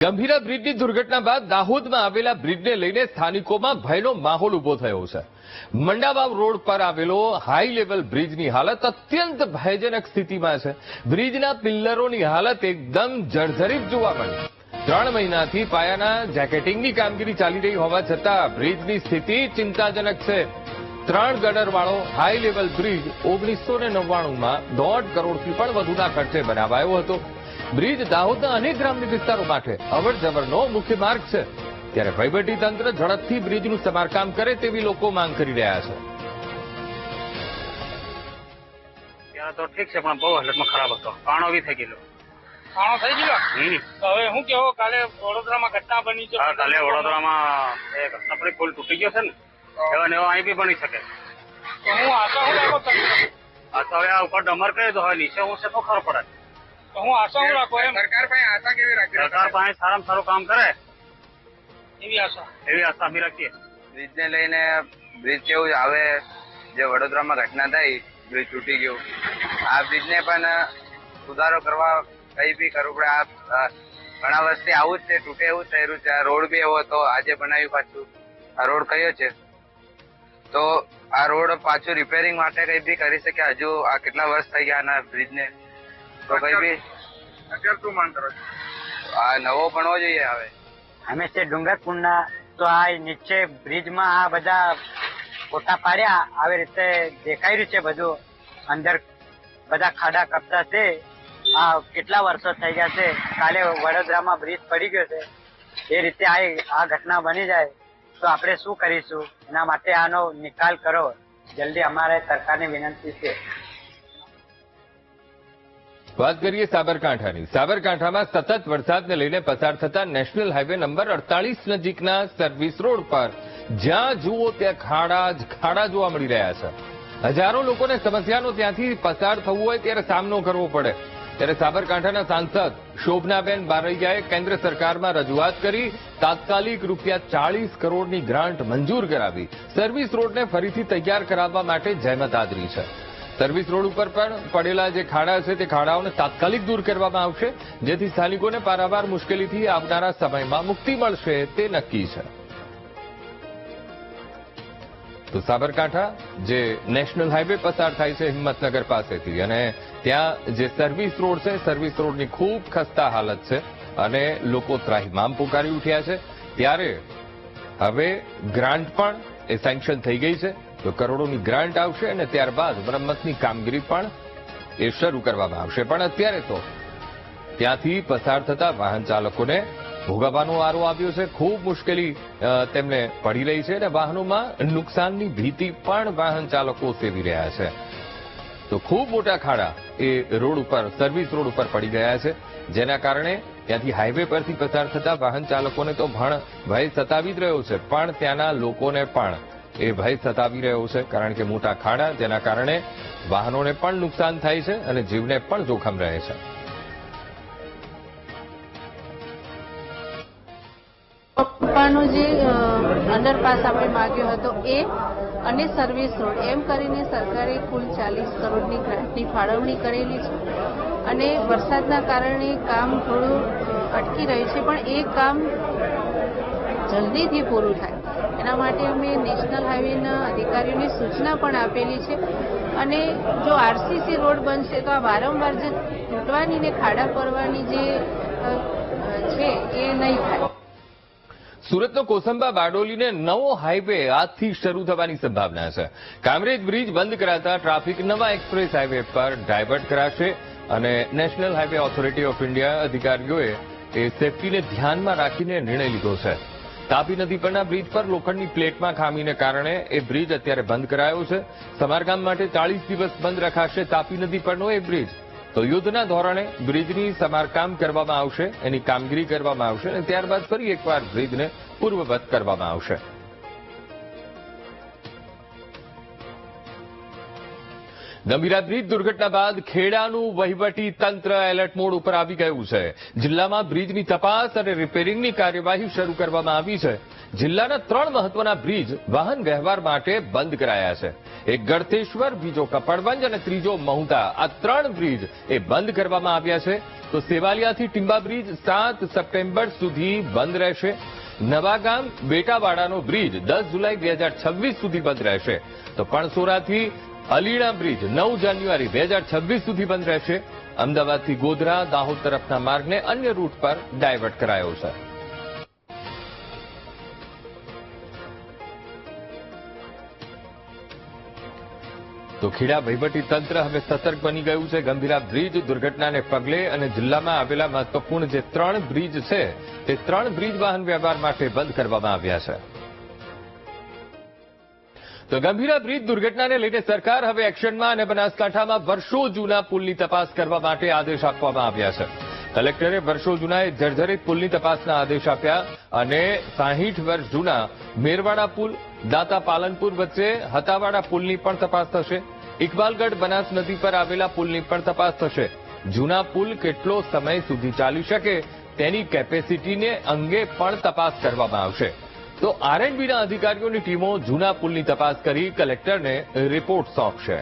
ગંભીરા બ્રિજની દુર્ઘટના બાદ દાહોદમાં આવેલા બ્રિજને લઈને સ્થાનિકોમાં ભયનો માહોલ ઉભો થયો છે। મંડાવાવ રોડ પર આવેલો હાઈ લેવલ બ્રિજની હાલત અત્યંત ભયજનક સ્થિતિમાં છે। બ્રિજના પિલ્લરોની હાલત એકદમ જર્જરિત જોવા મળી। 3 મહિનાથી પાયાના જેકેટિંગની કામગીરી ચાલી રહી હોવા છતાં બ્રિજની સ્થિતિ ચિંતાજનક છે। 3 ગટરવાળો હાઈ લેવલ બ્રિજ 1999માં 1.5 કરોડથી પણ વધુના ખર્ચે બનાવાયો હતો। બ્રિજ દાહોદના અનેક ગ્રામ્ય વિસ્તારો માટે અવરજવરનો મુખ્ય માર્ગ છે, ત્યારે વહીવટીતંત્ર ઝડપથી બ્રિજનું સમારકામ કરે તેવી લોકો માંગ કરી રહ્યા છે। ત્યાં તો ઠીક છે, પણ બહુ હાલતમાં ખરાબ હતો। કાણો બી થઈ ગયેલો। કાણો થઈ ગયેલો? તો હવે શું કેવો, કાલે વડોદરામાં ઘટના બની છે? હા, કાલે વડોદરામાં એક સપડી પુલ તૂટી ગયો છે ને, એવા ને એવા અહીં બી બની શકે। તો હું આશા હું રાખો તમને? આ તો હવે આ ઉપર ડમર કરે તો હવે નીચે હું છે તો ખબર પડે। તો હું આશા હું રાખો એમ? સરકાર પાસે આશા કેવી રાખી? સરકાર પાસે સારામાં સારું કામ કરે એવી આશા અમે રાખીએ। બ્રિજને લઈને બ્રિજ કેવું આવે, જે વડોદરામાં ઘટના થઈ, બ્રિજ તૂટી ગયું, આ બ્રિજને પણ સુધારો કરવા કઈ બી કરવું પડે। આ ઘણા વર્ષથી આવું જ છે, તૂટે એવું થઈ રહ્યું છે। આ રોડ બી એવો હતો, આજે બનાવ્યું પાછું। આ રોડ કયો છે, તો આ રોડ પાછું રિપેરિંગ માટે કઈ બી કરી શકે। હજુ આ કેટલા વર્ષ થઈ ગયા આના બ્રિજને, તો કઈ બી અત્યારે શું માંગ કરો છો? આ નવો બનવો જોઈએ હવે। અમે છે ડુંગરપુરના, તો આ નીચે બ્રિજમાં આ બધા ફોટા પાડ્યા, આવી રીતે દેખાઈ રહ્યું છે બધું, અંદર બધા ખાડા કપતા છે। આ કેટલા વર્ષો થઈ ગયા છે, કાલે વડોદરામાં બ્રિજ પડી ગયો છે, એ રીતે આ ઘટના બની જાય તો આપણે શું કરીશું? એના માટે આનો નિકાલ કરો જલ્દી, અમારે સરકારની વિનંતી છે। વાત કરીએ સાબરકાંઠાની। સાબરકાંઠામાં સતત વરસાદને લઈને પસાર થતા નેશનલ હાઈવે નંબર 48 નજીકના સર્વિસ રોડ પર જ્યાં જુઓ ત્યાં ખાડા જોવા મળી રહ્યા છે। હજારો લોકોને સમસ્યાનો ત્યાંથી પસાર થવું હોય ત્યારે સામનો કરવો પડે, ત્યારે સાબરકાંઠાના સાંસદ શોભનાબેન બારૈયાએ કેન્દ્ર સરકારમાં રજૂઆત કરી તાત્કાલિક ₹40 કરોડની ગ્રાન્ટ મંજૂર કરાવી સર્વિસ રોડને ફરીથી તૈયાર કરાવવા માટે જહેમત આદરી છે। સર્વિસ રોડ ઉપર પણ પડેલા જે ખાડા છે તે ખાડાઓને તાત્કાલિક દૂર કરવામાં આવશે, જેથી સ્થાનિકોને પારાવાર મુશ્કેલીથી આવનારા સમયમાં મુક્તિ મળશે તે નક્કી છે। તો સાબરકાંઠા જે નેશનલ હાઈવે પસાર થાય છે હિંમતનગર પાસેથી, અને ત્યાં જે સર્વિસ રોડ છે, સર્વિસ રોડની ખૂબ ખસ્તા હાલત છે અને લોકો ત્રાહિમામ પુકારી ઉઠ્યા છે। ત્યારે હવે ગ્રાન્ટ પણ એ સેન્કશન થઈ ગઈ છે, તો કરોડોની ગ્રાન્ટ આવશે અને ત્યારબાદ મરમ્મતની કામગીરી પણ એ શરૂ કરવામાં આવશે। પણ અત્યારે તો ત્યાંથી પસાર થતા વાહન ચાલકોને ભોગવવાનો વારો આવ્યો છે। ખૂબ મુશ્કેલી તેમને પડી રહી છે અને વાહનોમાં નુકસાનની ભીતિ પણ વાહન ચાલકો સેવી રહ્યા છે। તો ખૂબ મોટા ખાડા એ રોડ ઉપર, સર્વિસ રોડ ઉપર પડી ગયા છે, જેના કારણે ત્યાંથી હાઈવે પરથી પસાર થતા વાહન ચાલકોને તો ભય સતાવી જ રહ્યો છે, પણ ત્યાંના લોકોને પણ એ ભય સતાવી રહ્યો છે, કારણ કે મોટા ખાડા, જેના કારણે વાહનોને પણ નુકસાન થાય છે અને જીવને પણ જોખમ રહે છે। પપ્પાનો જે અંડરપાસ આપણે માગ્યો હતો એ અને સર્વિસ રોડ એમ કરીને સરકારે કુલ 40 કરોડની ગ્રાન્ટની ફાળવણી કરેલી છે, અને વરસાદના કારણે કામ થોડું અટકી રહ્યું છે, પણ એ કામ જલ્દીથી પૂરું થાય એના માટે અમે નેશનલ હાઈવેના અધિકારીઓને સૂચના પણ આપેલી છે। અને જો આરસીસી રોડ બનશે તો આ વારંવાર જે તૂટવાની ને ખાડા પડવાની જે છે એ નહીં થાય। સુરતનો કોસંબા બારડોલીને નવો હાઈવે આજથી શરૂ થવાની સંભાવના છે। કામરેજ બ્રિજ બંધ કરાતા ટ્રાફિક નવા એક્સપ્રેસ હાઈવે પર ડાયવર્ટ કરાશે અને national highway authority of India અધિકારીઓએ એ સેફટીને ધ્યાનમાં રાખીને નિર્ણય લીધો છે। તાપી નદી પરના બ્રિજ પર લોખંડની પ્લેટમાં ખામીને કારણે એ બ્રિજ અત્યારે બંધ કરાયો છે। સમારકામ માટે 40 દિવસ બંધ રખાશે તાપી નદી પરનો એ બ્રિજ। તો યુદ્ધના ધોરણે બ્રિજની સમારકામ કરવામાં આવશે, એની કામગીરી કરવામાં આવશે અને ત્યારબાદ ફરી એકવાર બ્રિજને પૂર્વવત કરવામાં આવશે। ગંભીરા બ્રિજ દુર્ઘટના બાદ ખેડાનું વહીવટી તંત્ર એલર્ટ મોડ ઉપર આવી ગયું છે. જિલ્લામાં બ્રિજની તપાસ અને રિપેરિંગની કાર્યવાહી શરૂ કરવામાં આવી છે. જિલ્લાના 3 મહત્વના બ્રિજ વાહન વ્યવહાર માટે બંધ કરાયા છે. એક ગળતેશ્વર, બીજો કપડવંજ અને ત્રીજો મહુતા, આ 3 બ્રિજ એ બંધ કરવામાં આવ્યા છે. તો સેવાલિયાથી ટીંબા બ્રિજ 7 સપ્ટેમ્બર સુધી બંધ રહેશે. નવાગામ બેટાવાડાનો બ્રિજ 10 જુલાઈ 2026 સુધી બંધ રહેશે. તો પણસોરાથી અલીણા બ્રિજ 9 જાન્યુઆરી 2026 સુધી બંધ રહેશે. અમદાવાદથી ગોધરા, દાહોદ તરફના માર્ગને અન્ય રૂટ પર ડાયવર્ટ કરાયો છે. તો ખેડા વહીવટી તંત્ર હવે સતર્ક બની ગયું છે. ગંભીરા બ્રિજ દુર્ઘટનાને પગલે અને જિલ્લામાં આવેલા મહત્વપૂર્ણ જે 3 બ્રિજ છે તે 3 બ્રિજ વાહન વ્યવહાર માટે બંધ કરવામાં આવ્યા છે. તો ગંભીરા બ્રિજ દુર્ઘટનાને લઈને સરકાર હવે એક્શનમાં અને બનાસકાંઠામાં વર્ષો જૂના પુલની તપાસ કરવા માટે આદેશ આપવામાં આવ્યા છે. કલેક્ટરે વર્ષો જૂના એ જર્જરિત પુલની તપાસના આદેશ આપ્યા અને 60 વર્ષ જૂના મેરવાડા પુલ, દાતા પાલનપુર વચ્ચે હતાવાડા પુલની પણ તપાસ થશે. ઇકબાલગઢ બનાસ નદી પર આવેલા પુલની પણ તપાસ થશે. જૂના પુલ કેટલો સમય સુધી ચાલી શકે તેની કેપેસિટીને અંગે પણ તપાસ કરવામાં આવશે. તો આરએનબીના અધિકારીઓની ટીમો જૂના પુલની તપાસ કરી કલેક્ટરને રિપોર્ટ સોંપશે.